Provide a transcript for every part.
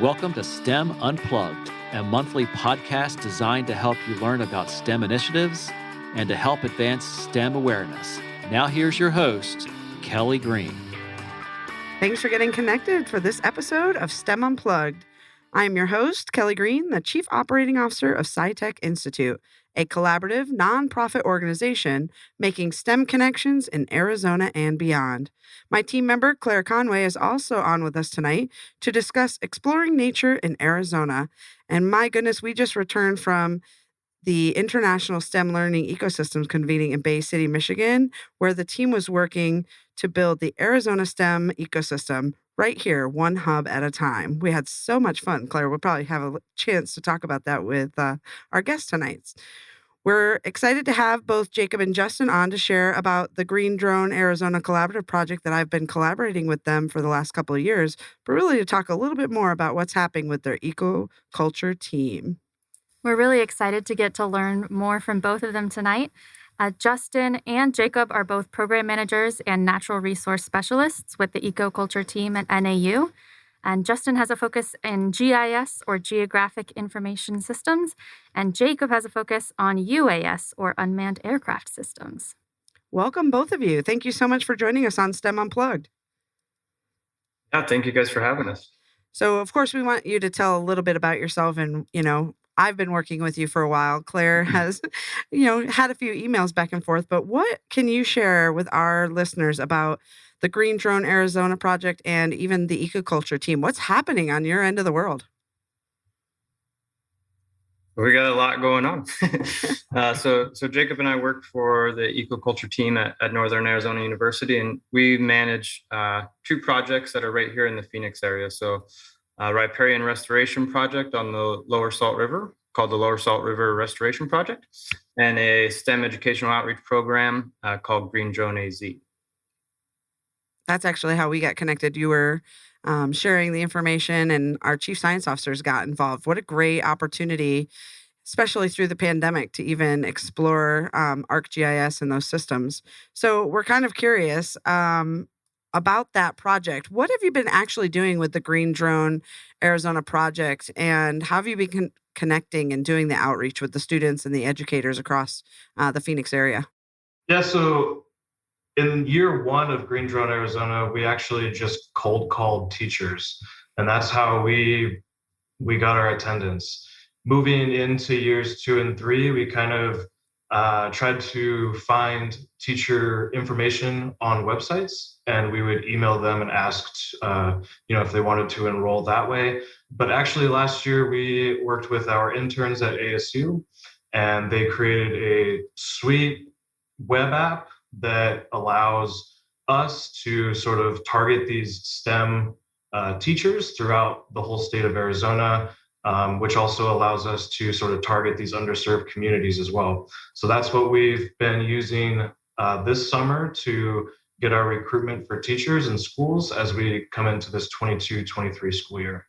Welcome to STEM Unplugged, a monthly podcast designed to help you learn about STEM initiatives and to help advance STEM awareness. Now here's your host, Kelly Green. Thanks for getting connected for this episode of STEM Unplugged. I am your host, Kelly Green, the Chief Operating Officer of SciTech Institute, a collaborative, nonprofit organization making STEM connections in Arizona and beyond. My team member, Claire Conway, is also on with us tonight to discuss exploring nature in Arizona. And my goodness, we just returned from the International STEM Learning Ecosystems convening in Bay City, Michigan, where the team was working to build the Arizona STEM ecosystem right here, one hub at a time. We had so much fun. Claire, we'll probably have a chance to talk about that with our guest tonight. We're excited to have both Jacob and Justin on to share about the Green Drone Arizona Collaborative project that I've been collaborating with them for the last couple of years, but really to talk a little bit more about what's happening with their Ecoculture team. We're really excited to get to learn more from both of them tonight. Justin and Jacob are both program managers and natural resource specialists with the Ecoculture team at NAU. And Justin has a focus in GIS, or Geographic Information Systems, and Jacob has a focus on UAS, or Unmanned Aircraft Systems. Welcome, both of you. Thank you so much for joining us on STEM Unplugged. Yeah, thank you guys for having us. So, of course, we want you to tell a little bit about yourself and, I've been working with you for a while. Claire has, had a few emails back and forth, but what can you share with our listeners about the Green Drone Arizona project and even the Ecoculture team? What's happening on your end of the world? We got a lot going on. So Jacob and I work for the Ecoculture team at Northern Arizona University, and we manage two projects that are right here in the Phoenix area. So riparian restoration project on the Lower Salt River called the Lower Salt River Restoration Project, and a STEM educational outreach program called Green Drone AZ. That's actually how we got connected. You were sharing the information and our chief science officers got involved. What a great opportunity, especially through the pandemic, to even explore ArcGIS and those systems. So we're kind of curious about that project. What have you been actually doing with the Green Drone Arizona project, and how have you been connecting and doing the outreach with the students and the educators across the Phoenix area? Yeah, so in year one of Green Drone Arizona, we actually just cold called teachers, and that's how we got our attendance. Moving into years 2 and 3, we kind of tried to find teacher information on websites, and we would email them and asked, if they wanted to enroll that way. But actually last year we worked with our interns at ASU, and they created a sweet web app that allows us to sort of target these STEM teachers throughout the whole state of Arizona, which also allows us to sort of target these underserved communities as well. So that's what we've been using this summer to get our recruitment for teachers in schools as we come into this 22-23 school year.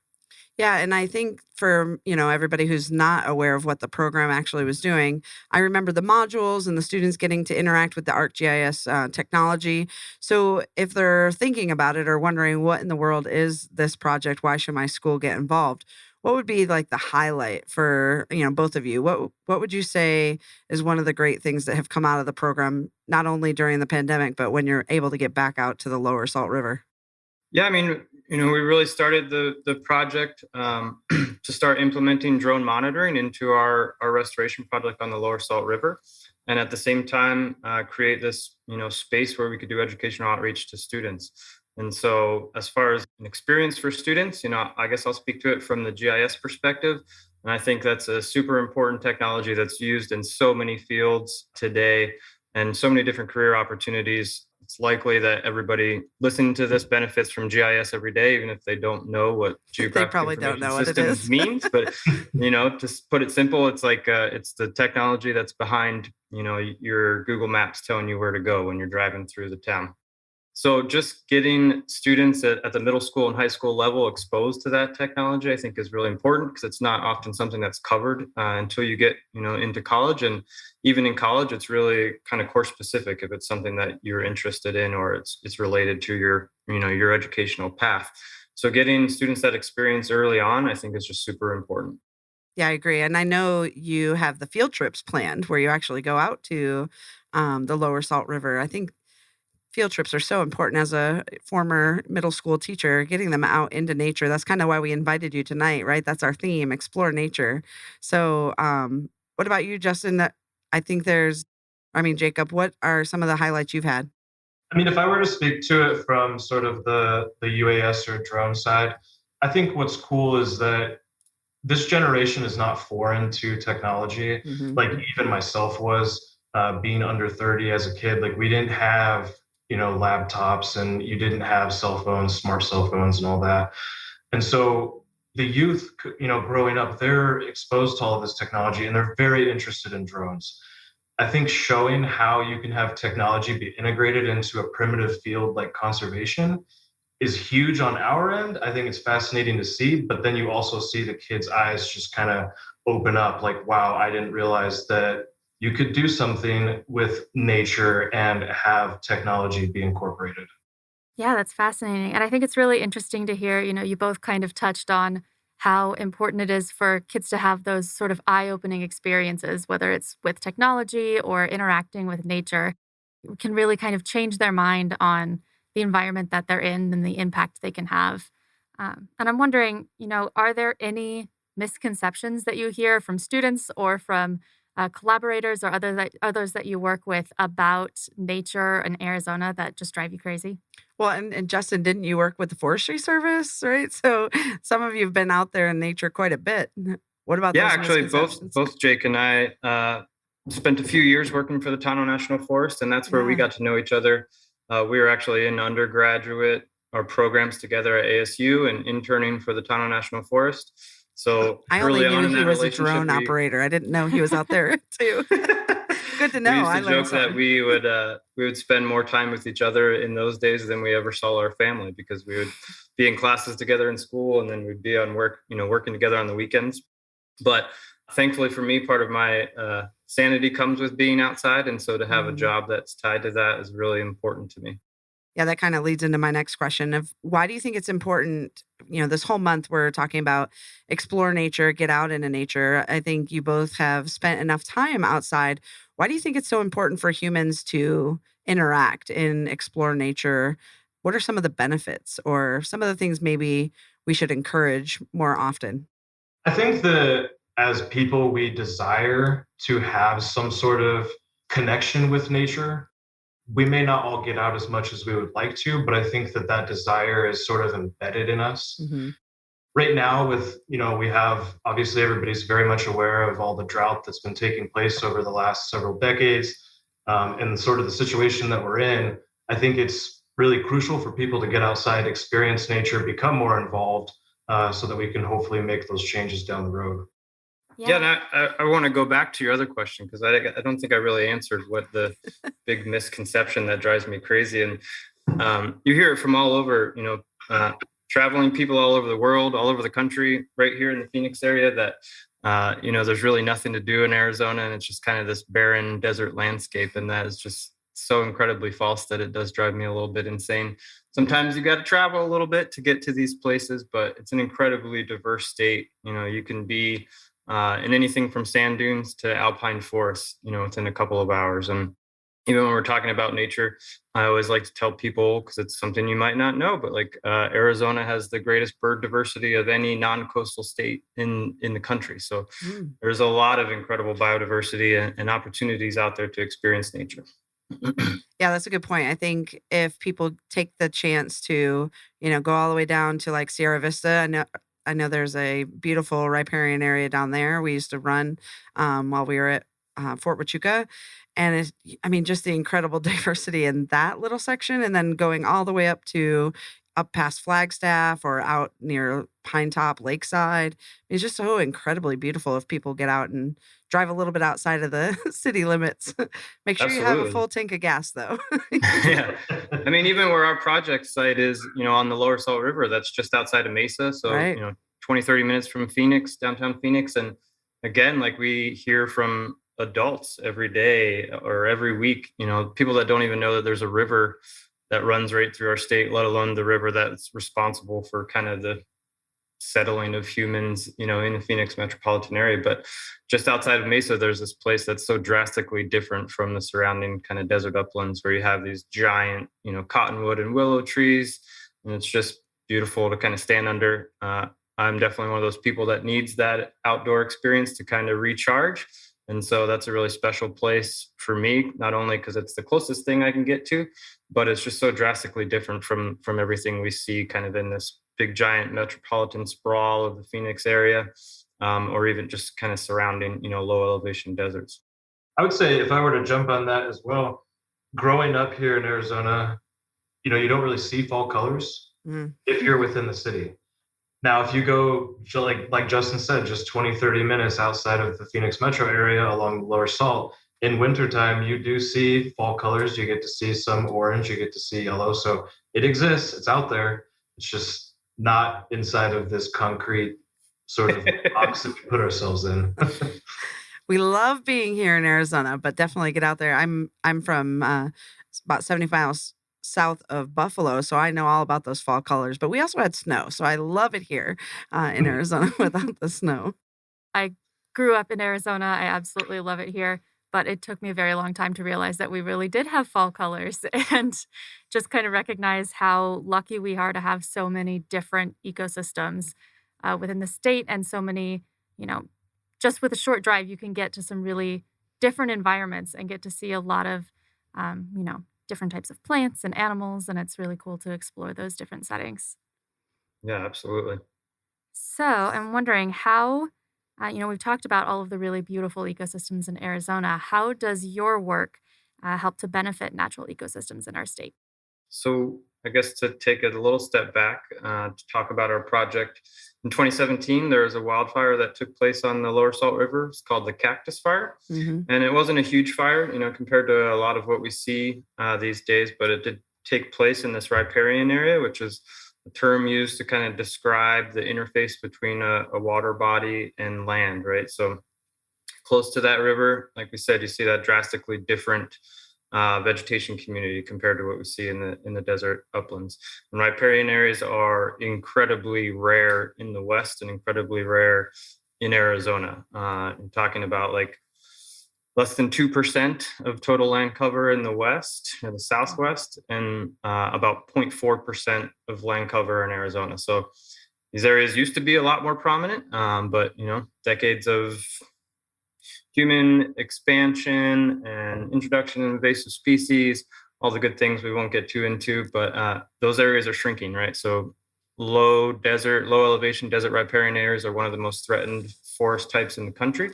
Yeah, and I think for, everybody who's not aware of what the program actually was doing, I remember the modules and the students getting to interact with the ArcGIS technology. So if they're thinking about it or wondering what in the world is this project, why should my school get involved? What would be like the highlight for, both of you? What would you say is one of the great things that have come out of the program, not only during the pandemic, but when you're able to get back out to the Lower Salt River? Yeah, I mean, we really started the project to start implementing drone monitoring into our restoration project on the Lower Salt River, and at the same time create this space where we could do educational outreach to students. And so as far as an experience for students, I guess I'll speak to it from the GIS perspective. And I think that's a super important technology that's used in so many fields today and so many different career opportunities. It's likely that everybody listening to this benefits from GIS every day, even if they don't know what geographic they probably don't know what it is. means. But, to put it simple, it's like it's the technology that's behind, your Google Maps telling you where to go when you're driving through the town. So just getting students at the middle school and high school level exposed to that technology, I think, is really important because it's not often something that's covered until you get, into college. And even in college, it's really kind of course specific if it's something that you're interested in or it's related to your educational path. So getting students that experience early on, I think, is just super important. Yeah, I agree. And I know you have the field trips planned where you actually go out to the Lower Salt River. I think field trips are so important as a former middle school teacher, getting them out into nature. That's kind of why we invited you tonight, right? That's our theme, explore nature. So, what about you, Justin? That I think Jacob, what are some of the highlights you've had? I mean, if I were to speak to it from sort of the UAS or drone side, I think what's cool is that this generation is not foreign to technology. Mhm. Like even myself was being under 30 as a kid. Like we didn't have, laptops, and you didn't have cell phones, smart cell phones, and all that. And so the youth, growing up, they're exposed to all of this technology, and they're very interested in drones. I think showing how you can have technology be integrated into a primitive field like conservation is huge on our end. I think it's fascinating to see, but then you also see the kids' eyes just kind of open up like, wow, I didn't realize that you could do something with nature and have technology be incorporated. Yeah, that's fascinating. And I think it's really interesting to hear, you both kind of touched on how important it is for kids to have those sort of eye opening experiences, whether it's with technology or interacting with nature. It can really kind of change their mind on the environment that they're in and the impact they can have. And I'm wondering, are there any misconceptions that you hear from students or from collaborators or others that you work with about nature in Arizona that just drive you crazy? Well, and Justin, didn't you work with the Forestry Service, right? So some of you have been out there in nature quite a bit. What about Yeah, those actually, both misconceptions? both Jake and I spent a few years working for the Tonto National Forest, and that's where we Yeah. got to know each other. We were actually in undergraduate or programs together at ASU and interning for the Tonto National Forest. So I only early on knew in he that was a relationship, drone we operator. I didn't know he was out there too. Good to we know. used I to learned joke that something. we would spend more time with each other in those days than we ever saw our family because we would be in classes together in school and then we'd be on work, working together on the weekends. But thankfully for me, part of my sanity comes with being outside, and so to have a Mm. job that's tied to that is really important to me. Yeah, that kind of leads into my next question of why do you think it's important? This whole month we're talking about explore nature, get out into nature. I think you both have spent enough time outside. Why do you think it's so important for humans to interact and explore nature? What are some of the benefits or some of the things maybe we should encourage more often? I think that as people, we desire to have some sort of connection with nature. We may not all get out as much as we would like to, but I think that that desire is sort of embedded in us. Hmm. Right now, with, we have obviously everybody's very much aware of all the drought that's been taking place over the last several decades, and sort of the situation that we're in. I think it's really crucial for people to get outside, experience nature, become more involved, so that we can hopefully make those changes down the road. Yeah, Yeah. and I want to go back to your other question because I don't think I really answered what the big misconception that drives me crazy. And you hear it from all over, traveling people all over the world, all over the country, right here in the Phoenix area that, there's really nothing to do in Arizona and it's just kind of this barren desert landscape. And that is just so incredibly false that it does drive me a little bit insane. Sometimes you got to travel a little bit to get to these places, but it's an incredibly diverse state. You can be in anything from sand dunes to alpine forests, within a couple of hours. And even when we're talking about nature, I always like to tell people because it's something you might not know, but like Arizona has the greatest bird diversity of any non-coastal state in the country. So Mm. there's a lot of incredible biodiversity and opportunities out there to experience nature. Yeah, that's a good point. I think if people take the chance to, go all the way down to like Sierra Vista, I know there's a beautiful riparian area down there. We used to run while we were at Fort Huachuca. And just the incredible diversity in that little section. And then going all the way up to up past Flagstaff or out near Pine Top Lakeside. It's just so incredibly beautiful if people get out and drive a little bit outside of the city limits. Make sure you have a Absolutely. full tank of gas, though. Yeah. I mean, even where our project site is, on the Lower Salt River, that's just outside of Mesa. So, Right. 20, 30 minutes from Phoenix, downtown Phoenix. And again, like we hear from adults every day or every week, people that don't even know that there's a river that runs right through our state, let alone the river that's responsible for kind of the settling of humans, in the Phoenix metropolitan area. But just outside of Mesa, there's this place that's so drastically different from the surrounding kind of desert uplands where you have these giant, cottonwood and willow trees. And it's just beautiful to kind of stand under. I'm definitely one of those people that needs that outdoor experience to kind of recharge. And so that's a really special place for me, not only because it's the closest thing I can get to, but it's just so drastically different from everything we see kind of in this big giant metropolitan sprawl of the Phoenix area, or even just kind of surrounding, low elevation deserts. I would say if I were to jump on that as well, growing up here in Arizona, you don't really see fall colors if you're within the city. Now, if you go, like Justin said, just 20, 30 minutes outside of the Phoenix metro area along the Lower Salt, in wintertime, you do see fall colors. You get to see some orange, you get to see yellow. So it exists, it's out there. It's just not inside of this concrete sort of box that we put ourselves in. We love being here in Arizona, but definitely get out there. I'm from about 70 miles south of Buffalo, so I know all about those fall colors. But we also had snow, so I love it here in Arizona without the snow. I grew up in Arizona. I absolutely love it here. But it took me a very long time to realize that we really did have fall colors and just kind of recognize how lucky we are to have so many different ecosystems within the state and so many, just with a short drive, you can get to some really different environments and get to see a lot of, different types of plants and animals. And it's really cool to explore those different settings. Yeah, absolutely. So I'm wondering how, we've talked about all of the really beautiful ecosystems in Arizona. How does your work help to benefit natural ecosystems in our state? So I guess to take it a little step back to talk about our project. In 2017, there was a wildfire that took place on the Lower Salt River. It's called the Cactus Fire. And it wasn't a huge fire, compared to a lot of what we see these days, but it did take place in this riparian area, which is a term used to kind of describe the interface between a water body and land, right? So close to that river, like we said, you see that drastically different vegetation community compared to what we see in the desert uplands. And riparian areas are incredibly rare in the West and incredibly rare in Arizona. I'm talking about like less than 2% of total land cover in the West or the Southwest, and about 0.4% of land cover in Arizona. So these areas used to be a lot more prominent, but decades of human expansion and introduction of invasive species, all the good things we won't get too into, but those areas are shrinking, right? So low elevation desert riparian areas are one of the most threatened forest types in the country.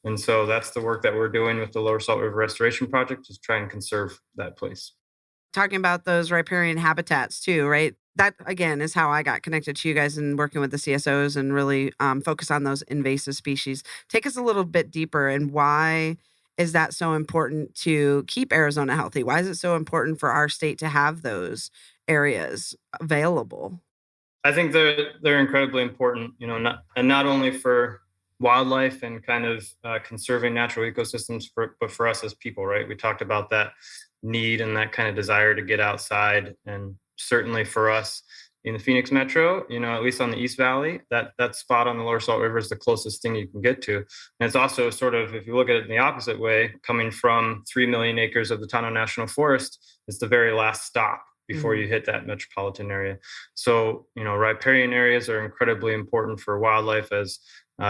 And so that's the work that we're doing with the Lower Salt River Restoration Project, is try and conserve that place. Talking about those riparian habitats too, right? That, again, is how I got connected to you guys and working with the CSOs and really focus on those invasive species. Take us a little bit deeper, and why is that so important to keep Arizona healthy? Why is it so important for our state to have those areas available? I think they're incredibly important, not only for wildlife and kind of conserving natural ecosystems, but for us as people, right? We talked about that need and that kind of desire to get outside, and certainly for us in the Phoenix metro, at least on the East Valley, that spot on the Lower Salt River is the closest thing you can get to. And it's also sort of, if you look at it in the opposite way, coming from 3 million acres of the Tonto National Forest, it's the very last stop before you hit that metropolitan area. So, riparian areas are incredibly important for wildlife as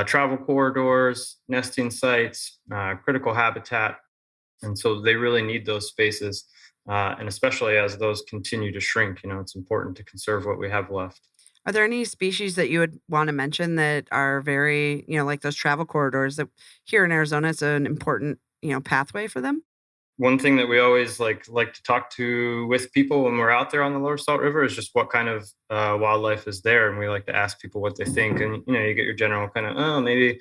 travel corridors, nesting sites, critical habitat. And so they really need those spaces. And especially as those continue to shrink, it's important to conserve what we have left. Are there any species that you would want to mention that are very, like those travel corridors that here in Arizona, it's an important, pathway for them? one thing that we always like to talk to with people when we're out there on the Lower Salt River is just what kind of wildlife is there, and we like to ask people what they think. And you get your general kind of, oh, maybe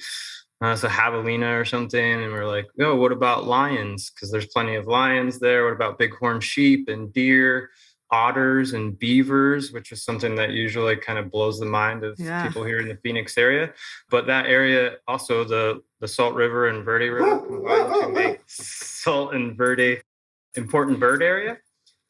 it's a javelina or something, and we're like, oh, what about lions? Because there's plenty of lions there. What about bighorn sheep and deer, otters and beavers, which is something that usually kind of blows the mind of people here in the Phoenix area. But that area, also the Salt River and Verde River combined to make Salt and Verde important bird area.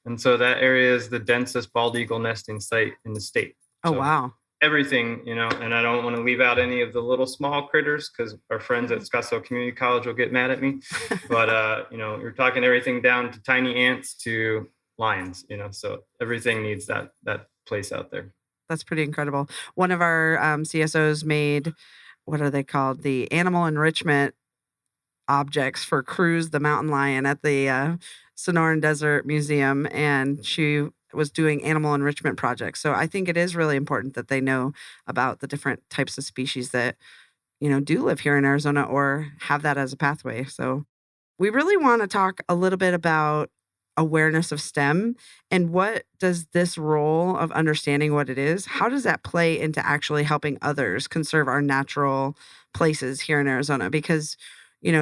And so that area is the densest bald eagle nesting site in the state. Oh, so wow. Everything, and I don't want to leave out any of the little small critters because our friends at Scottsdale Community College will get mad at me. But, you're talking everything down to tiny ants to lions, so everything needs that place out there. That's pretty incredible. One of our CSOs made, what are they called? The animal enrichment objects for Cruz, the mountain lion, at the Sonoran Desert Museum. And she was doing animal enrichment projects. So I think it is really important that they know about the different types of species that, do live here in Arizona or have that as a pathway. So we really want to talk a little bit about awareness of STEM and what does this role of understanding what it is, how does that play into actually helping others conserve our natural places here in Arizona? Because,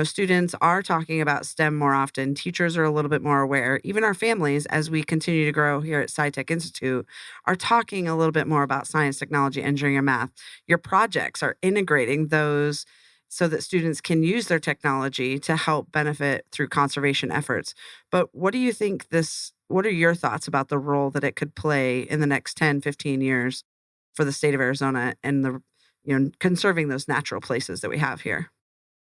students are talking about STEM more often. Teachers are a little bit more aware. Even our families, as we continue to grow here at SciTech Institute, are talking a little bit more about science, technology, engineering, and math. Your projects are integrating those so that students can use their technology to help benefit through conservation efforts. But what do you think what are your thoughts about the role that it could play in the next 10, 15 years for the state of Arizona and conserving those natural places that we have here?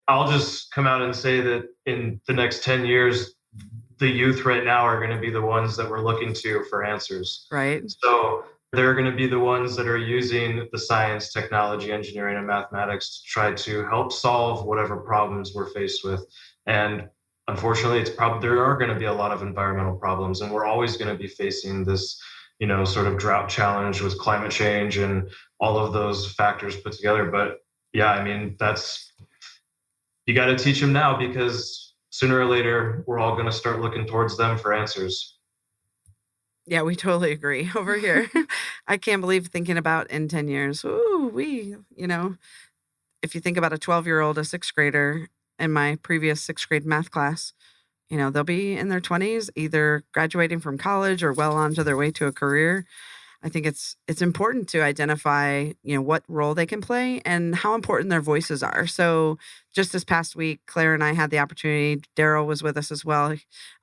I'll just come out and say that in the next 10 years, the youth right now are going to be the ones that we're looking to for answers. Right. So they're going to be the ones that are using the science, technology, engineering, and mathematics to try to help solve whatever problems we're faced with. And unfortunately, there are going to be a lot of environmental problems, and we're always going to be facing this, sort of drought challenge with climate change and all of those factors put together. But yeah, I mean, you got to teach them now because sooner or later, we're all going to start looking towards them for answers. Yeah, we totally agree over here. I can't believe thinking about in 10 years. If you think about a 12-year-old, a sixth grader in my previous sixth grade math class, they'll be in their 20s, either graduating from college or well on to their way to a career. I think it's important to identify, what role they can play and how important their voices are. So just this past week, Claire and I had the opportunity, Daryl was with us as well.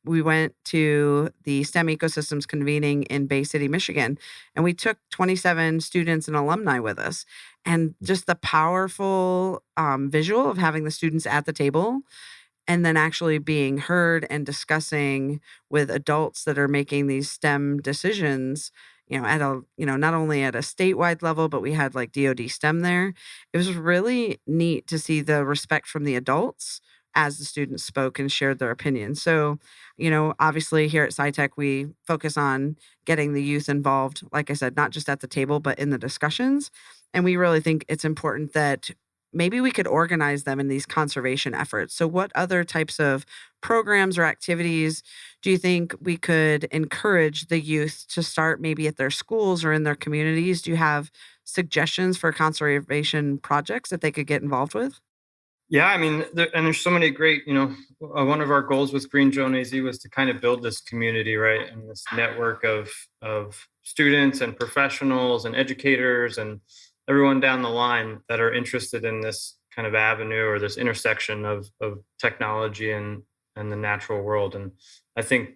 We went to the STEM Ecosystems convening in Bay City, Michigan, and we took 27 students and alumni with us. And just the powerful visual of having the students at the table and then actually being heard and discussing with adults that are making these STEM decisions, at a, not only at a statewide level, but we had like DoD STEM there. It was really neat to see the respect from the adults as the students spoke and shared their opinions. So, obviously here at SciTech, we focus on getting the youth involved, like I said, not just at the table, but in the discussions. And we really think it's important that maybe we could organize them in these conservation efforts. So what other types of programs or activities do you think we could encourage the youth to start maybe at their schools or in their communities? Do you have suggestions for conservation projects that they could get involved with? Yeah, I mean, there's so many great, one of our goals with Green Drone AZ was to kind of build this community, right? And this network of students and professionals and educators and everyone down the line that are interested in this kind of avenue or this intersection of technology and the natural world. And I think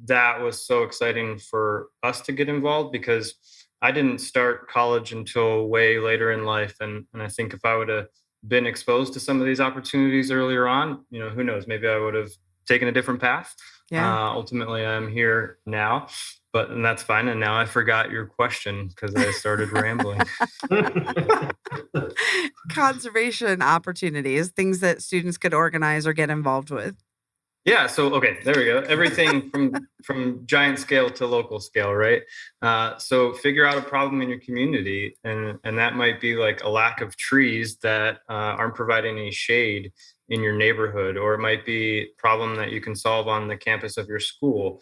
that was so exciting for us to get involved because I didn't start college until way later in life. And I think if I would have been exposed to some of these opportunities earlier on, who knows, maybe I would have taken a different path. Yeah. Ultimately, I'm here now, and that's fine. And now I forgot your question because I started rambling. Conservation opportunities, things that students could organize or get involved with. Yeah. So, okay, there we go. Everything from giant scale to local scale, right? So figure out a problem in your community. And that might be like a lack of trees that aren't providing any shade in your neighborhood, or it might be a problem that you can solve on the campus of your school.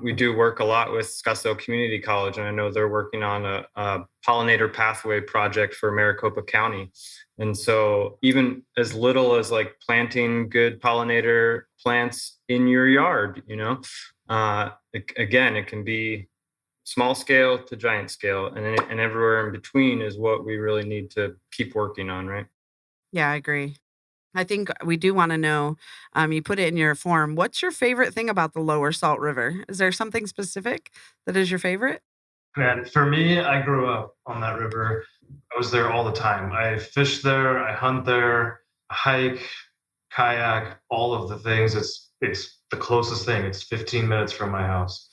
We do work a lot with Scottsdale Community College, and I know they're working on a pollinator pathway project for Maricopa County. And so even as little as like planting good pollinator plants in your yard, again, it can be small scale to giant scale, and everywhere in between is what we really need to keep working on, right? Yeah, I agree. I think we do want to know, you put it in your form. What's your favorite thing about the Lower Salt River? Is there something specific that is your favorite? Man, for me, I grew up on that river. I was there all the time. I fish there, I hunt there, hike, kayak, all of the things. It's the closest thing. It's 15 minutes from my house.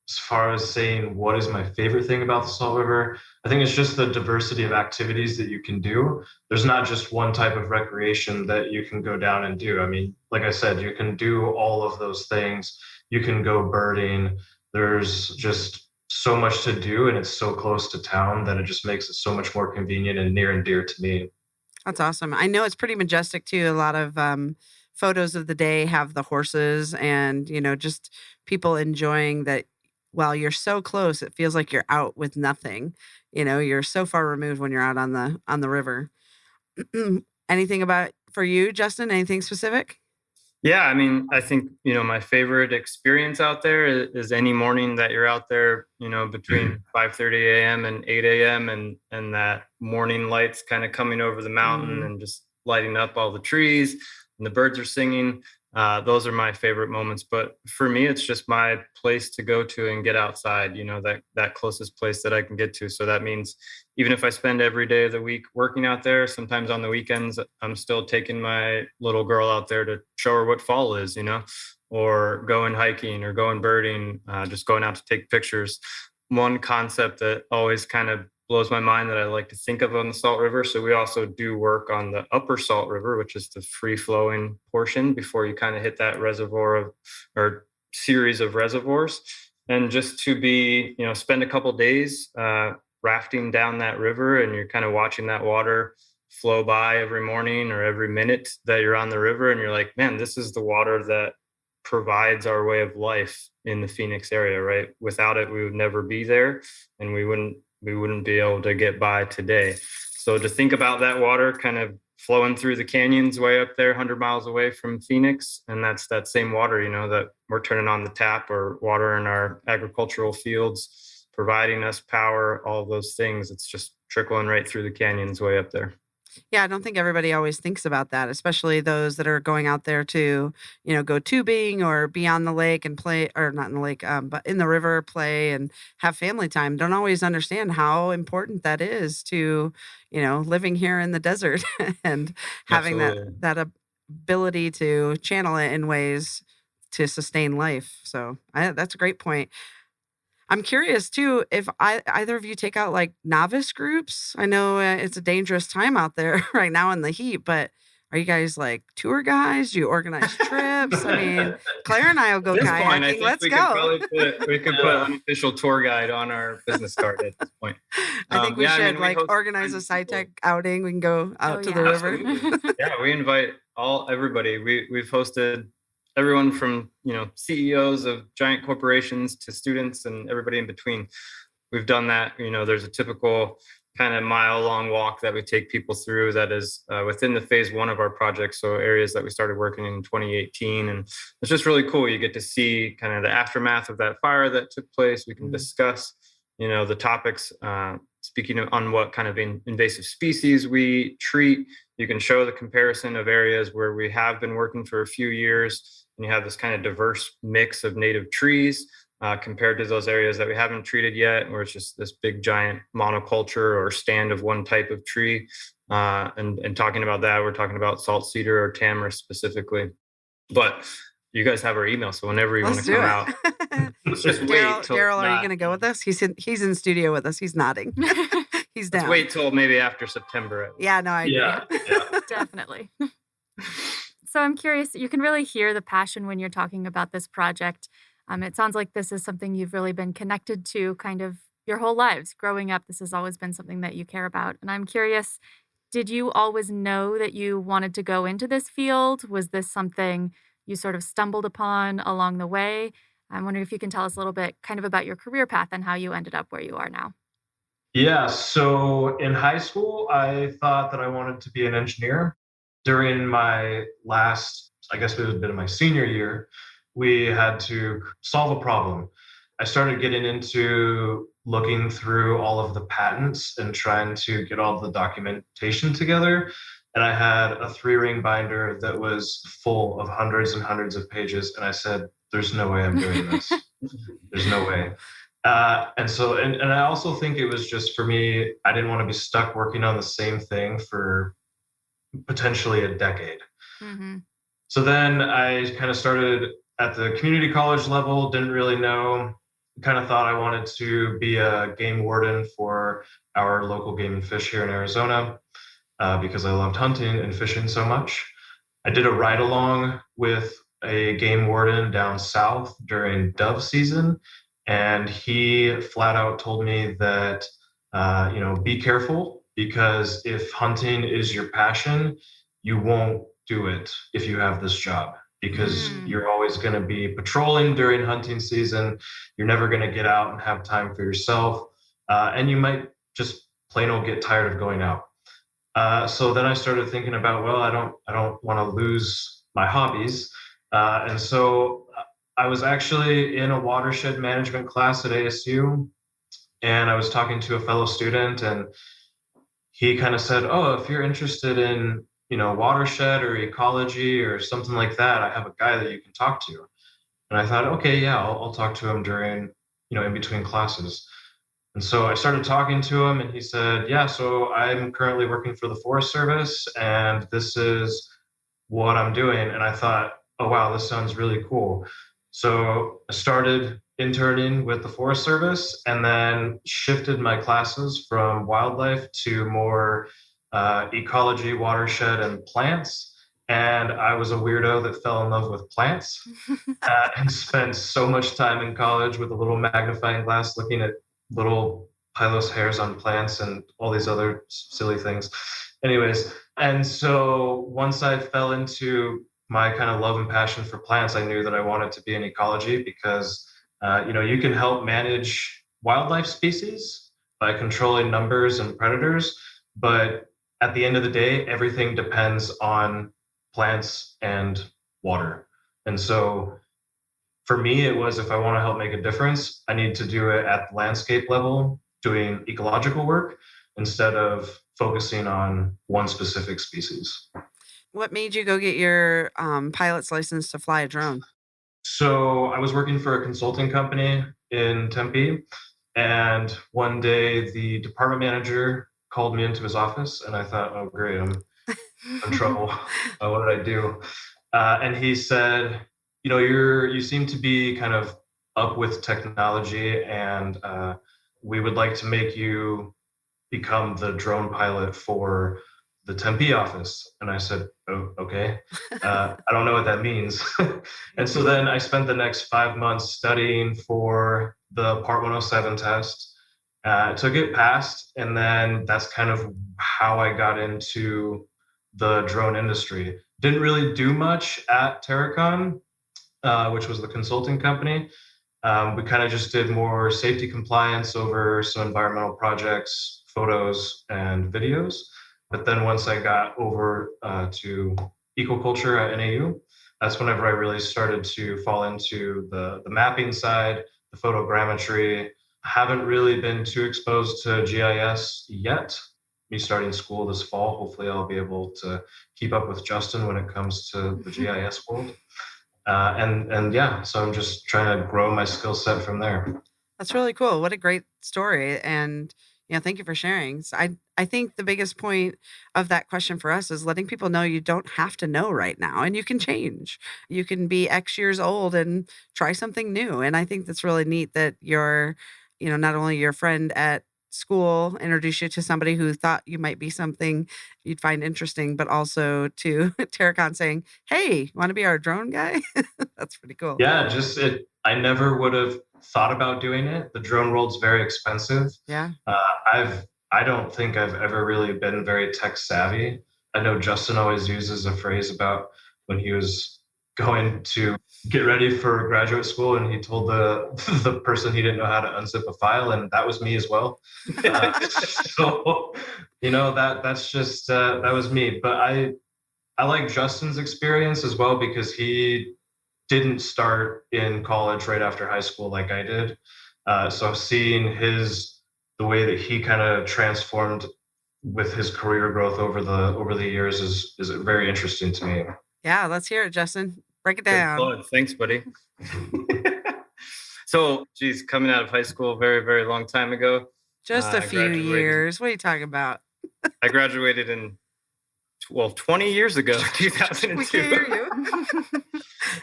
As far as saying what is my favorite thing about the Salt River, I think it's just the diversity of activities that you can do. There's not just one type of recreation that you can go down and do. I mean, like I said, you can do all of those things. You can go birding. There's just so much to do, and it's so close to town that it just makes it so much more convenient and near and dear to me. That's awesome. I know it's pretty majestic too. A lot of photos of the day have the horses and, just people enjoying that. While you're so close, it feels like you're out with nothing. You're so far removed when you're out on the river. Anything about for you, Justin? Anything specific? Yeah, I mean, I think, my favorite experience out there is any morning that you're out there, between 5:30 a.m. and 8 a.m. and that morning light's kind of coming over the mountain and just lighting up all the trees and the birds are singing. Those are my favorite moments. But for me, it's just my place to go to and get outside, that closest place that I can get to. So that means even if I spend every day of the week working out there, sometimes on the weekends, I'm still taking my little girl out there to show her what fall is, or going hiking or going birding, just going out to take pictures. One concept that always kind of blows my mind that I like to think of on the Salt River. So we also do work on the upper Salt River, which is the free flowing portion before you kind of hit that reservoir or series of reservoirs. And just to be, spend a couple days rafting down that river, and you're kind of watching that water flow by every morning or every minute that you're on the river. And you're like, man, this is the water that provides our way of life in the Phoenix area, right? Without it, we would never be there, and we wouldn't be able to get by today. So to think about that water kind of flowing through the canyons way up there, 100 miles away from Phoenix, and that's that same water, that we're turning on the tap or water in our agricultural fields, providing us power, all those things. It's just trickling right through the canyons way up there. Yeah, I don't think everybody always thinks about that, especially those that are going out there to, go tubing or be on the lake and play, or not in the lake, but in the river, play and have family time. Don't always understand how important that is to, living here in the desert and having Absolutely. that ability to channel it in ways to sustain life. So that's a great point. I'm curious too if either of you take out like novice groups. I know it's a dangerous time out there right now in the heat, but are you guys like tour guys? Do you organize trips? I mean, Claire and I will go At this kayaking. point, I think Let's we go. could put unofficial tour guide on our business card at this point. I think we should I mean, like organize a SciTech outing. We can go out to the river. Yeah, we invite everybody. We've hosted everyone from CEOs of giant corporations to students and everybody in between. We've done that. There's a typical kind of mile-long walk that we take people through that is within the phase one of our project. So areas that we started working in 2018, and it's just really cool. You get to see kind of the aftermath of that fire that took place. We can discuss, the topics. Speaking on what kind of invasive species we treat, you can show the comparison of areas where we have been working for a few years, and you have this kind of diverse mix of native trees compared to those areas that we haven't treated yet, where it's just this big giant monoculture or stand of one type of tree. And talking about that, we're talking about salt cedar or tamarisk specifically. But you guys have our email, so whenever you want to come out, let's just wait. Daryl, are you going to go with us? He's in studio with us. He's nodding. He's down. Let's wait till maybe after September. Yeah, no, I agree. Yeah. Definitely. So I'm curious, you can really hear the passion when you're talking about this project. It sounds like this is something you've really been connected to kind of your whole lives. Growing up, this has always been something that you care about. And I'm curious, Did you always know that you wanted to go into this field? Was this something you sort of stumbled upon along the way? I'm wondering if you can tell us a little bit kind of about your career path and how you ended up where you are now. Yeah, so in high school, I thought that I wanted to be an engineer. During my last, I guess it would have been my senior year, we had to solve a problem. I started getting into looking through all of the patents and trying to get all the documentation together. And I had a 3-ring binder that was full of hundreds and hundreds of pages. And I said, there's no way I'm doing this. There's no way. And I also think it was just for me, I didn't want to be stuck working on the same thing for potentially a decade. Mm-hmm. So then I kind of started at the community college level, didn't really know, kind of thought I wanted to be a game warden for our local game and fish here in Arizona because I loved hunting and fishing so much. I did a ride along with a game warden down south during dove season, and he flat out told me that, be careful, because if hunting is your passion, you won't do it if you have this job, because you're always going to be patrolling during hunting season. You're never going to get out and have time for yourself. And you might just plain old get tired of going out. So then I started thinking about, well, I don't want to lose my hobbies. And so I was actually in a watershed management class at ASU, and I was talking to a fellow student, and he kind of said, oh, if you're interested in, watershed or ecology or something like that, I have a guy that you can talk to. And I thought, okay, yeah, I'll talk to him during, in between classes. And so I started talking to him, and he said, yeah, so I'm currently working for the Forest Service, and this is what I'm doing. And I thought, oh, wow, this sounds really cool. So I started interning with the Forest Service, and then shifted my classes from wildlife to more ecology, watershed, and plants. And I was a weirdo that fell in love with plants and spent so much time in college with a little magnifying glass looking at little pilose hairs on plants and all these other silly things. Anyways, and so once I fell into my kind of love and passion for plants, I knew that I wanted to be in ecology because, you can help manage wildlife species by controlling numbers and predators. But at the end of the day, everything depends on plants and water. And so for me, it was, if I want to help make a difference, I need to do it at the landscape level, doing ecological work instead of focusing on one specific species. What made you go get your pilot's license to fly a drone? So I was working for a consulting company in Tempe, and one day the department manager called me into his office, and I thought, oh, great, I'm in trouble. What did I do? And he said, you seem to be kind of up with technology, and we would like to make you become the drone pilot for the Tempe office. And I said, oh, okay. I don't know what that means. And so then I spent the next 5 months studying for the Part 107 test. Took it passed, and then that's kind of how I got into the drone industry. Didn't really do much at Terracon, which was the consulting company. We kind of just did more safety compliance over some environmental projects, photos, and videos. But then once I got over to Ecoculture at NAU, that's whenever I really started to fall into the mapping side, the photogrammetry. Haven't really been too exposed to GIS yet. Me starting school this fall, hopefully I'll be able to keep up with Justin when it comes to the GIS world. And yeah, so I'm just trying to grow my skill set from there. That's really cool. What a great story. And, thank you for sharing. So I think the biggest point of that question for us is letting people know you don't have to know right now, and you can change. You can be X years old and try something new. And I think that's really neat that you're, not only your friend at school introduced you to somebody who thought you might be something you'd find interesting, but also to Terracon saying, hey, you want to be our drone guy? That's pretty cool. Yeah, I never would have thought about doing it. The drone world's very expensive. Yeah. I've I don't think I've ever really been very tech savvy. I know Justin always uses a phrase about when he was going to get ready for graduate school and he told the the person he didn't know how to unzip a file, and that was me as well. So that's just that was me. But I like Justin's experience as well because he didn't start in college right after high school like I did. So seeing the way that he kind of transformed with his career growth over the years is very interesting to me. Yeah, let's hear it, Justin. Break it Good down. plug. Thanks, buddy. So, geez, coming out of high school, very, very long time ago. Just a few years. What are you talking about? I graduated in 20 years ago, 2002. We can hear you.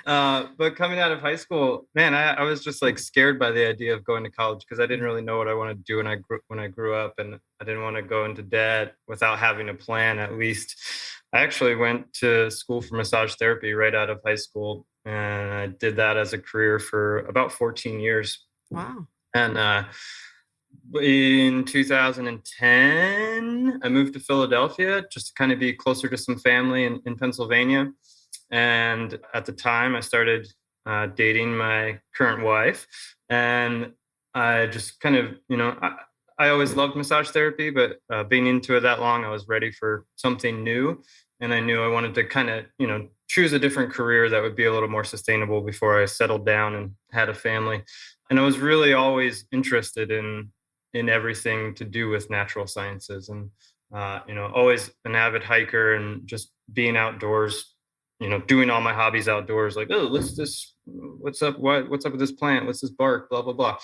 But coming out of high school, man, I was just like scared by the idea of going to college because I didn't really know what I wanted to do when I grew up, and I didn't want to go into debt without having a plan. At least, I actually went to school for massage therapy right out of high school, and I did that as a career for about 14 years. Wow. And in 2010, I moved to Philadelphia just to kind of be closer to some family in Pennsylvania. And at the time, I started dating my current wife. And I just kind of, I always loved massage therapy, but being into it that long, I was ready for something new. And I knew I wanted to kind of, choose a different career that would be a little more sustainable before I settled down and had a family. And I was really always interested in everything to do with natural sciences, and always an avid hiker and just being outdoors, doing all my hobbies outdoors, like, oh, what's up with this plant, what's this bark, blah blah blah.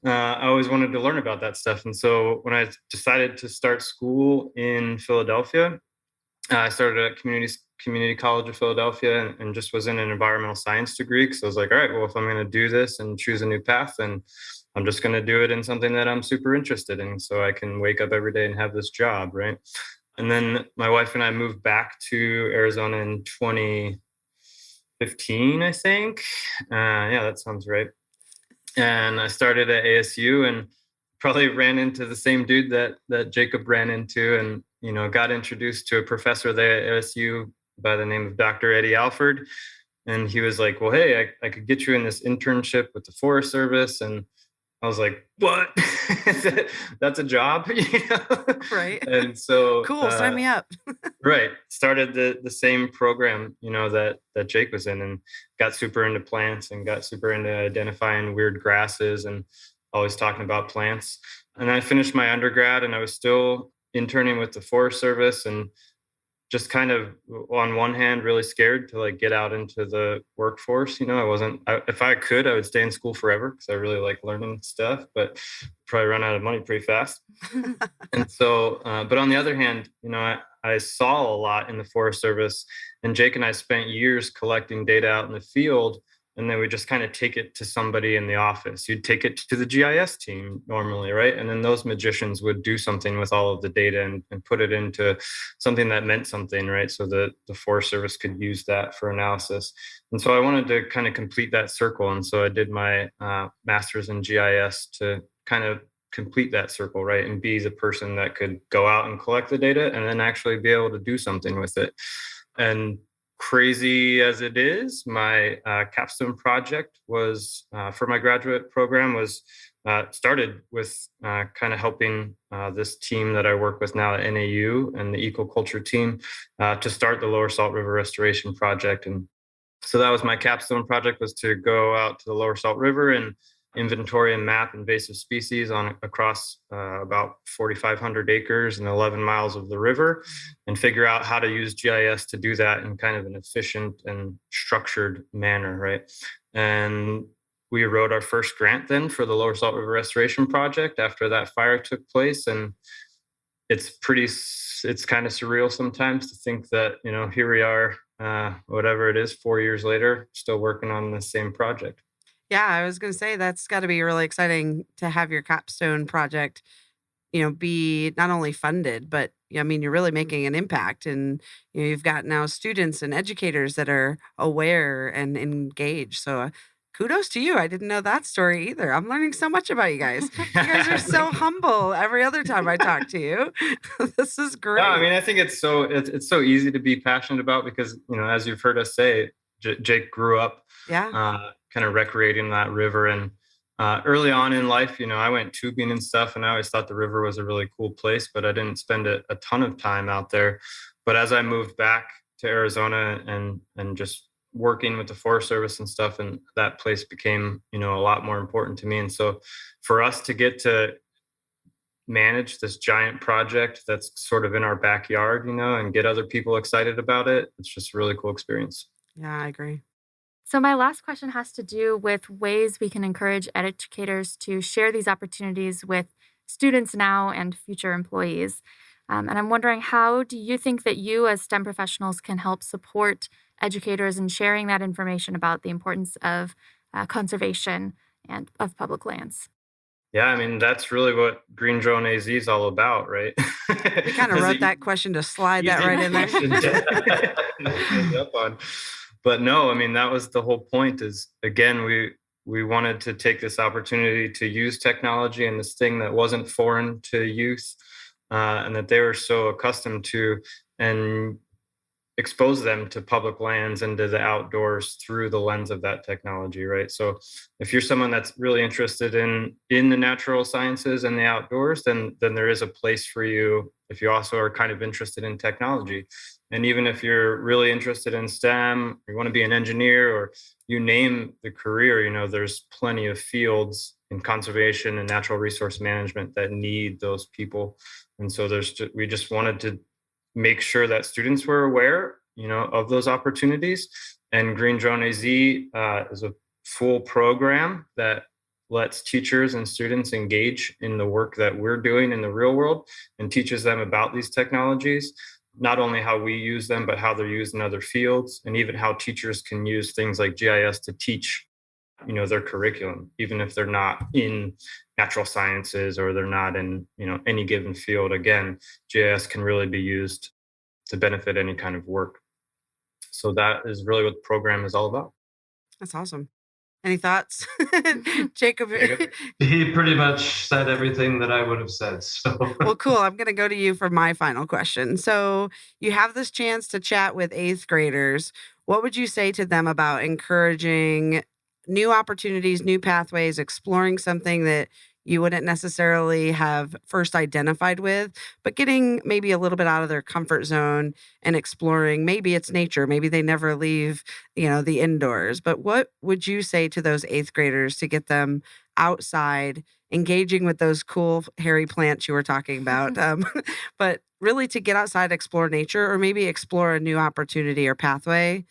I always wanted to learn about that stuff. And so when I decided to start school in Philadelphia, I started at Community College of Philadelphia, and just was in an environmental science degree. So I was like, all right, well, if I'm going to do this and choose a new path, then I'm just going to do it in something that I'm super interested in, so I can wake up every day and have this job, right? And then my wife and I moved back to Arizona in 2015, I think. Yeah, that sounds right. And I started at ASU and probably ran into the same dude that Jacob ran into, and got introduced to a professor there at ASU by the name of Dr. Eddie Alford. And he was like, well, hey, I could get you in this internship with the Forest Service. And I was like, what? That's a job? Right. And so cool, sign me up. Right. Started the same program, that Jake was in, and got super into plants and got super into identifying weird grasses and always talking about plants. And I finished my undergrad, and I was still interning with the Forest Service, and just kind of, on one hand, really scared to like get out into the workforce. If I could, I would stay in school forever because I really like learning stuff, but probably run out of money pretty fast. And so, but on the other hand, I saw a lot in the Forest Service, and Jake and I spent years collecting data out in the field. And then we just kind of take it to somebody in the office. You'd take it to the GIS team normally, right? And then those magicians would do something with all of the data and put it into something that meant something, right? So that the Forest Service could use that for analysis. And so I wanted to kind of complete that circle. And so I did my master's in GIS to kind of complete that circle, right? And be the person that could go out and collect the data and then actually be able to do something with it. And crazy as it is, my Capstone Project was for my graduate program was started with kind of helping this team that I work with now at NAU and the Ecoculture team to start the Lower Salt River Restoration Project. And so that was my Capstone Project, was to go out to the Lower Salt River and inventory and map invasive species across about 4,500 acres and 11 miles of the river, and figure out how to use GIS to do that in kind of an efficient and structured manner, right? And we wrote our first grant then for the Lower Salt River Restoration Project after that fire took place. And it's kind of surreal sometimes to think that, here we are, whatever it is, 4 years later, still working on the same project. Yeah, I was going to say that's got to be really exciting to have your capstone project, be not only funded, but you're really making an impact, and you've got now students and educators that are aware and engaged. So Kudos to you. I didn't know that story either. I'm learning so much about you guys. You guys are so humble every other time I talk to you. This is great. No, I mean, I think it's so easy to be passionate about because, as you've heard us say, Jake grew up kind of recreating that river. And early on in life, I went tubing and stuff, and I always thought the river was a really cool place, but I didn't spend a ton of time out there. But as I moved back to Arizona and just working with the Forest Service and stuff, and that place became, a lot more important to me. And so for us to get to manage this giant project that's sort of in our backyard, and get other people excited about it, it's just a really cool experience. Yeah, I agree. So my last question has to do with ways we can encourage educators to share these opportunities with students now and future employees. And I'm wondering, how do you think that you as STEM professionals can help support educators in sharing that information about the importance of conservation and of public lands? Yeah, I mean, that's really what Green Drone AZ is all about, right? We kind of wrote that question to slide that right in there. But no, I mean, that was the whole point is, again, we wanted to take this opportunity to use technology and this thing that wasn't foreign to youth and that they were so accustomed to, and expose them to public lands and to the outdoors through the lens of that technology, right? So if you're someone that's really interested in the natural sciences and the outdoors, then there is a place for you if you also are kind of interested in technology. And even if you're really interested in STEM, or you want to be an engineer, or you name the career, there's plenty of fields in conservation and natural resource management that need those people. And so we just wanted to make sure that students were aware, of those opportunities. And Green Drone AZ is a full program that lets teachers and students engage in the work that we're doing in the real world and teaches them about these technologies, not only how we use them, but how they're used in other fields, and even how teachers can use things like GIS to teach, their curriculum, even if they're not in natural sciences or they're not in, any given field. Again, GIS can really be used to benefit any kind of work. So that is really what the program is all about. That's awesome. Any thoughts, Jacob? He pretty much said everything that I would have said. So Well, cool. I'm going to go to you for my final question. So you have this chance to chat with 8th graders. What would you say to them about encouraging new opportunities, new pathways, exploring something that you wouldn't necessarily have first identified with, but getting maybe a little bit out of their comfort zone and exploring? Maybe it's nature. Maybe they never leave, the indoors. But what would you say to those 8th graders to get them outside, engaging with those cool hairy plants you were talking about, but really to get outside, explore nature, or maybe explore a new opportunity or pathway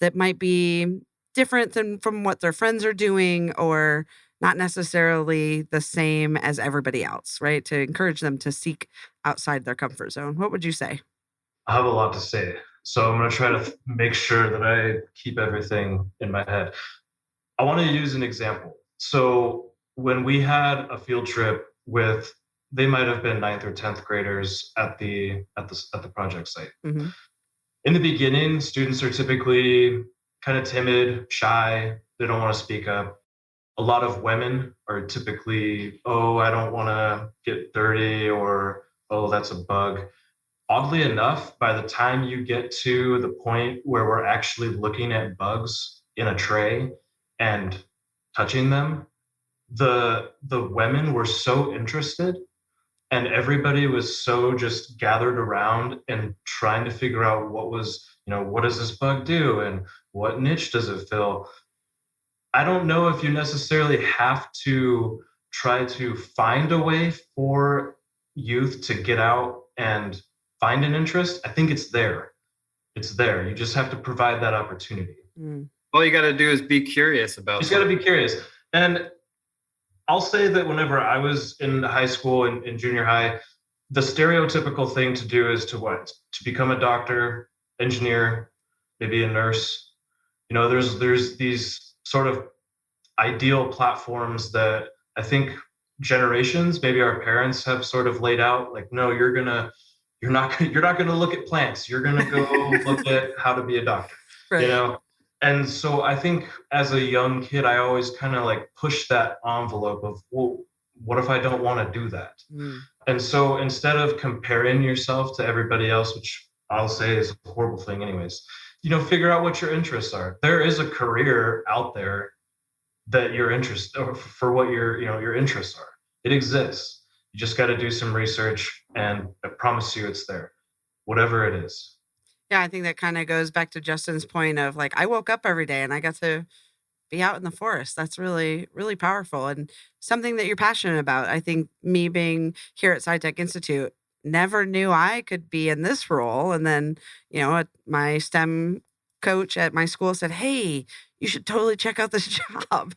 that might be different than from what their friends are doing, or not necessarily the same as everybody else, right? To encourage them to seek outside their comfort zone. What would you say? I have a lot to say. So I'm going to try to make sure that I keep everything in my head. I want to use an example. So when we had a field trip with, they might have been 9th or 10th graders at the project site. Mm-hmm. In the beginning, students are typically kind of timid, shy. They don't want to speak up. A lot of women are typically, oh, I don't want to get dirty, or, oh, that's a bug. Oddly enough, by the time you get to the point where we're actually looking at bugs in a tray and touching them, the women were so interested, and everybody was so just gathered around and trying to figure out what does this bug do and what niche does it fill. I don't know if you necessarily have to try to find a way for youth to get out and find an interest. I think it's there. It's there. You just have to provide that opportunity. All you got to do is be curious about it. You just got to be curious. And I'll say that whenever I was in high school and in junior high, the stereotypical thing to do is to become a doctor, engineer, maybe a nurse. There's these sort of ideal platforms that I think generations, maybe our parents, have sort of laid out. Like, no, you're not gonna look at plants. You're gonna go look at how to be a doctor. Right. And so I think as a young kid, I always kind of like push that envelope of, well, what if I don't want to do that? And so instead of comparing yourself to everybody else, which I'll say is a horrible thing anyways, figure out what your interests are. There is a career out there that your interest, or for what your interests are. It exists. You just got to do some research, and I promise you it's there, whatever it is. Yeah, I think that kind of goes back to Justin's point of like, I woke up every day and I got to be out in the forest. That's really, really powerful and something that you're passionate about. I think me being here at SciTech Institute, never knew I could be in this role. And then, my STEM coach at my school said, hey, you should totally check out this job.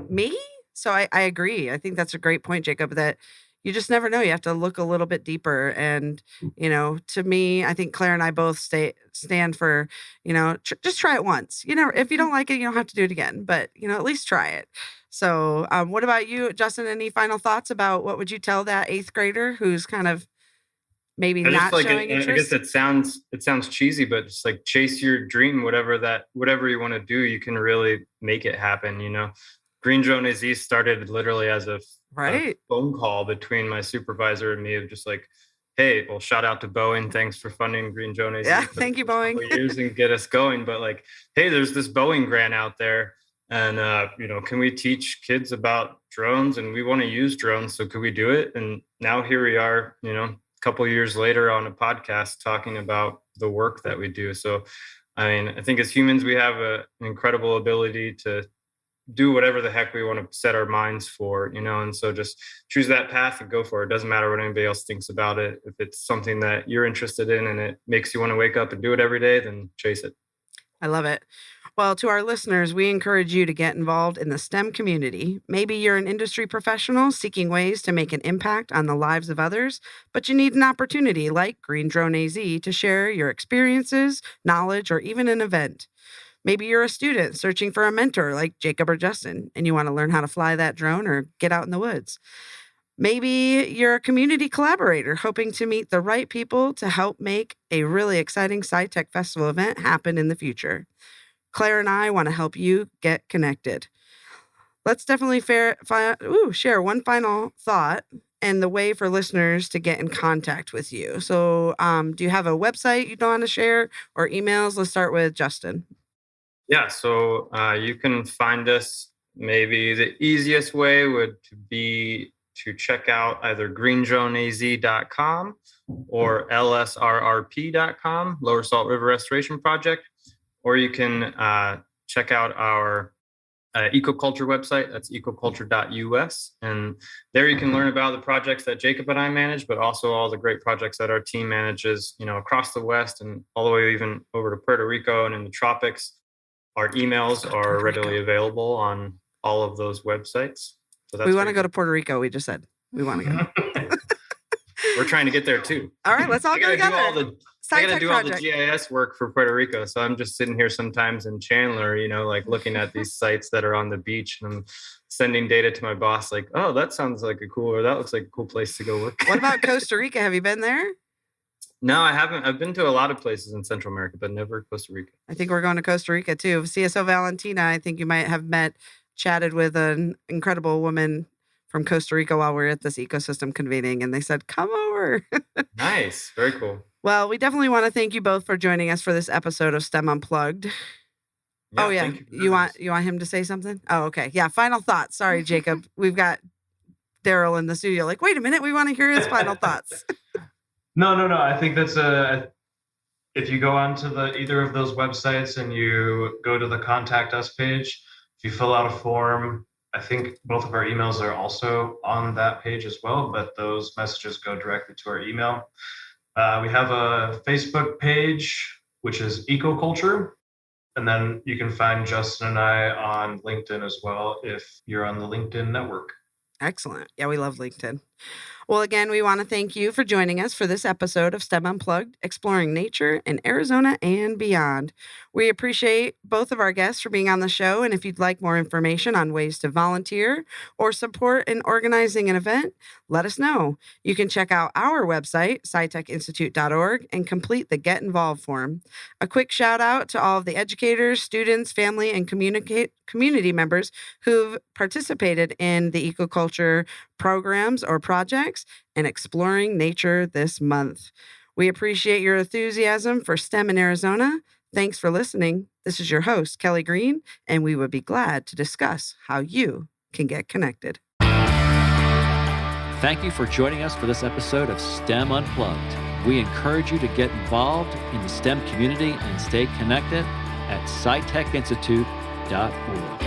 Me? So I agree. I think that's a great point, Jacob, that you just never know. You have to look a little bit deeper. And, to me, I think Claire and I both stand for, just try it once. If you don't like it, you don't have to do it again, but, at least try it. So what about you, Justin? Any final thoughts about what would you tell that 8th grader who's kind of maybe not showing interest? I guess it sounds cheesy, but it's like chase your dream, whatever you want to do, you can really make it happen. Green Drone AZ started literally as a phone call between my supervisor and me of just like, hey, well, shout out to Boeing. Thanks for funding Green Drone AZ. Yeah, thank you, Boeing. Years and get us going. But like, hey, there's this Boeing grant out there. And, can we teach kids about drones? And we want to use drones. So could we do it? And now here we are, a couple of years later on a podcast talking about the work that we do. So, I think as humans, we have an incredible ability to do whatever the heck we want to set our minds for, and so just choose that path and go for it. Doesn't matter what anybody else thinks about it. If it's something that you're interested in and it makes you want to wake up and do it every day, then chase it. I love it. Well, to our listeners, we encourage you to get involved in the STEM community. Maybe you're an industry professional seeking ways to make an impact on the lives of others, but you need an opportunity like Green Drone AZ to share your experiences, knowledge, or even an event. Maybe you're a student searching for a mentor like Jacob or Justin, and you want to learn how to fly that drone or get out in the woods. Maybe you're a community collaborator hoping to meet the right people to help make a really exciting SciTech Festival event happen in the future. Claire and I want to help you get connected. Let's definitely share one final thought and the way for listeners to get in contact with you. So do you have a website you want to share or emails? Let's start with Justin. Yeah, so you can find us. Maybe the easiest way would be to check out either greendroneaz.com or lsrrp.com, Lower Salt River Restoration Project, or you can check out our Ecoculture website. That's ecoculture.us. And there you can learn about the projects that Jacob and I manage, but also all the great projects that our team manages, across the West and all the way even over to Puerto Rico and in the tropics. Our emails are readily available on all of those websites. So we want to go to Puerto Rico. We just said we want to go. We're trying to get there too. All right, let's all go together. I got to do all the GIS work for Puerto Rico. So I'm just sitting here sometimes in Chandler, looking at these sites that are on the beach, and I'm sending data to my boss like, oh, that sounds like that looks like a cool place to go work. What about Costa Rica? Have you been there? No, I haven't. I've been to a lot of places in Central America, but never Costa Rica. I think we're going to Costa Rica too. CSO Valentina, I think you might have chatted with an incredible woman from Costa Rica while we were at this ecosystem convening, and they said, come over. Nice. Very cool. Well, we definitely want to thank you both for joining us for this episode of STEM Unplugged. Yeah, you want him to say something? Oh, okay. Yeah, final thoughts. Sorry, Jacob. We've got Daryl in the studio like, wait a minute, we want to hear his final thoughts. No. I think that's if you go onto either of those websites and you go to the contact us page, if you fill out a form, I think both of our emails are also on that page as well, but those messages go directly to our email. We have a Facebook page, which is Ecoculture. And then you can find Justin and I on LinkedIn as well if you're on the LinkedIn network. Excellent. Yeah, we love LinkedIn. Well, again, we want to thank you for joining us for this episode of STEM Unplugged, exploring nature in Arizona and beyond. We appreciate both of our guests for being on the show, and if you'd like more information on ways to volunteer or support in organizing an event, let us know. You can check out our website, scitechinstitute.org, and complete the Get Involved form. A quick shout out to all of the educators, students, family, and community members who've participated in the Ecoculture programs or projects and exploring nature this month. We appreciate your enthusiasm for STEM in Arizona. Thanks for listening. This is your host, Kelly Green, and we would be glad to discuss how you can get connected. Thank you for joining us for this episode of STEM Unplugged. We encourage you to get involved in the STEM community and stay connected at scitechinstitute.org.